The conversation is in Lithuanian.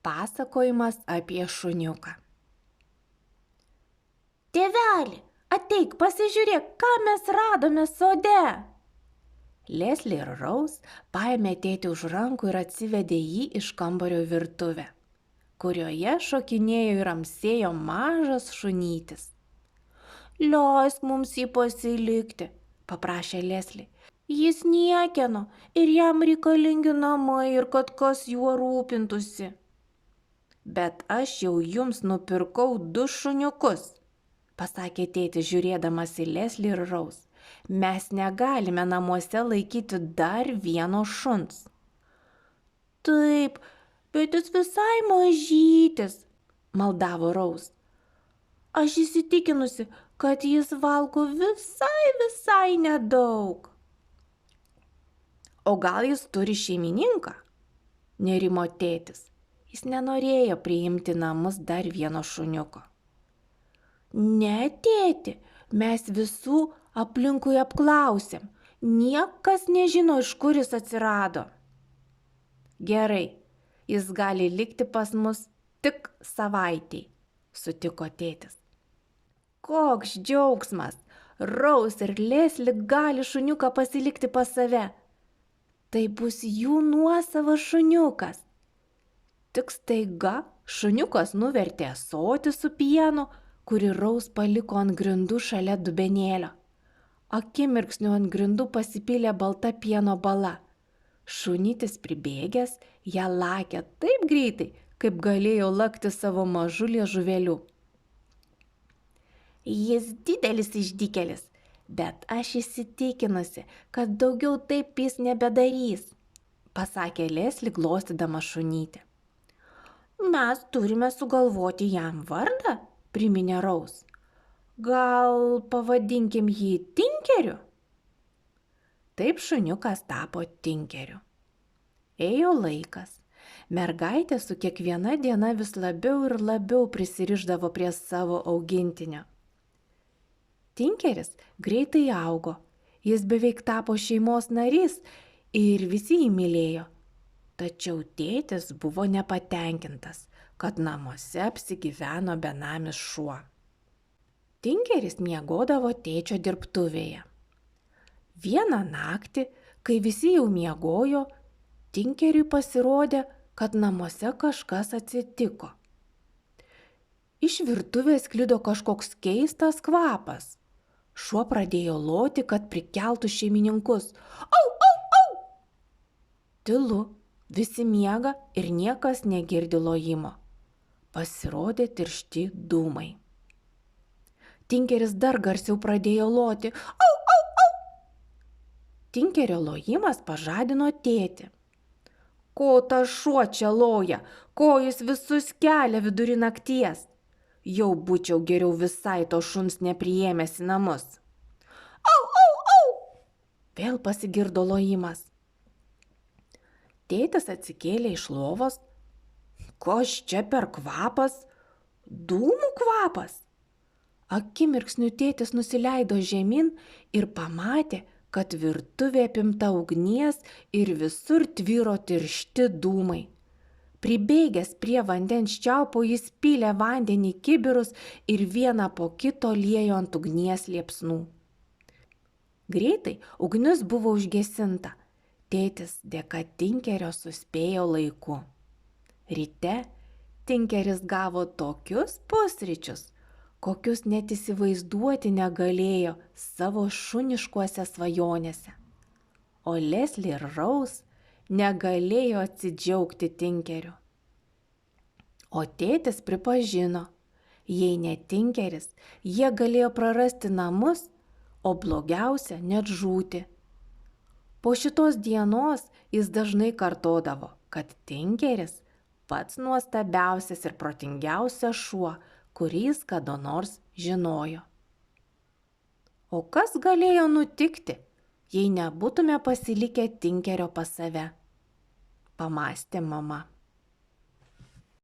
Pasakojimas apie šuniuką. Tėveli, ateik, pasižiūrėk, ką mes radome sode. Leslie ir Rose paėmė tėtį už rankų ir atsivedė jį iš kambario į virtuvę, kurioje šokinėjo ir amsėjo mažas šunytis. Leisk mums jį pasilikti, paprašė Leslie. jis niekieno ir jam reikalingi namai ir kad kas juo rūpintųsi. Bet aš jau jums nupirkau 2 šuniukus, pasakė tėtis žiūrėdamas į Leslie ir Rose. Mes negalime namuose laikyti dar vieno šuns. Taip, bet jis visai mažytis, maldavo Rose. Aš įsitikinusi, kad jis valgo visai nedaug. O gal jis turi šeimininką? Nerimo tėtis. Jis nenorėjo priimti namus dar vieno šuniuko. Ne, tėti, mes visų aplinkui apklausėm. Niekas nežino, iš kur jis atsirado. Gerai, jis gali likti pas mus tik savaitei, sutiko tėtis. Koks džiaugsmas! Rose ir Leslie gali šuniuką pasilikti pas save. Tai bus jų nuosavas šuniukas. Tik staiga šuniukas nuvertė ąsotį su pienu, kurį Rose paliko ant grindų šalia dubenėlio. Akimirksniu ant grindų pasipylė balta pieno bala. Šunytis pribėgęs ją lakė taip greitai, kaip galėjo lakti savo mažu liežuvėliu. Jis didelis išdykėlis, bet aš įsitikinusi, kad daugiau taip jis nebedarys, pasakė Leslie glostydama šunytį. Mes turime sugalvoti jam vardą, priminė Rose. Gal pavadinkim jį Tinkeriu? Taip šuniukas tapo Tinkeriu. Ėjo laikas. Mergaitė su kiekviena diena vis labiau ir labiau prisirišdavo prie savo augintinio. Tinkeris greitai augo. Jis beveik tapo šeimos narys ir visi jį mylėjo. Tačiau tėtis buvo nepatenkintas, kad namuose apsigyveno benamis šuo. Tinkeris miegodavo tėčio dirbtuvėje. Vieną naktį, kai visi jau miegojo, Tinkeriui pasirodė, kad namuose kažkas atsitiko. Iš virtuvės sklido kažkoks keistas kvapas. Šuo pradėjo loti, kad prikeltų šeimininkus. Au, au, au! Tylu. Visi miega ir niekas negirdi lojimo. Pasirodė tiršti dūmai. Tinkeris dar garsiau pradėjo loti. Au, au, au! Tinkerio lojimas pažadino tėtį. Ko tas šuo čia loja? Ko jis visus kelia vidury nakties? Jau būčiau geriau visai to šuns nepriėmęs į namus. Au, au, au! Vėl pasigirdo lojimas. Tėtis atsikėlė iš lovos. Kas čia per kvapas? Dūmų kvapas. Akimirksniu tėtis nusileido žemyn ir pamatė, kad virtuvė apimta ugnies ir visur tvyro tiršti dūmai. Pribėgęs prie vandens čiaupo jis pylė vandenį į kibirus ir vieną po kito liejo ant ugnies liepsnų. Greitai ugnis buvo užgesinta. Tėtis dėka Tinkerio suspėjo laiku. Ryte Tinkeris gavo tokius pusryčius, kokius net įsivaizduoti negalėjo savo šuniškuose svajonėse. O Leslie ir Rose negalėjo atsidžiaugti Tinkeriu. O tėtis pripažino, jei ne Tinkeris, jie galėjo prarasti namus, o blogiausia net žūti. Po šitos dienos jis dažnai kartodavo, kad Tinkeris pats nuostabiausias ir protingiausias šuo, kurį jis kada nors žinojo. O kas galėjo nutikti, jei nebūtume pasilikę Tinkerio pas save? Pamastė mama.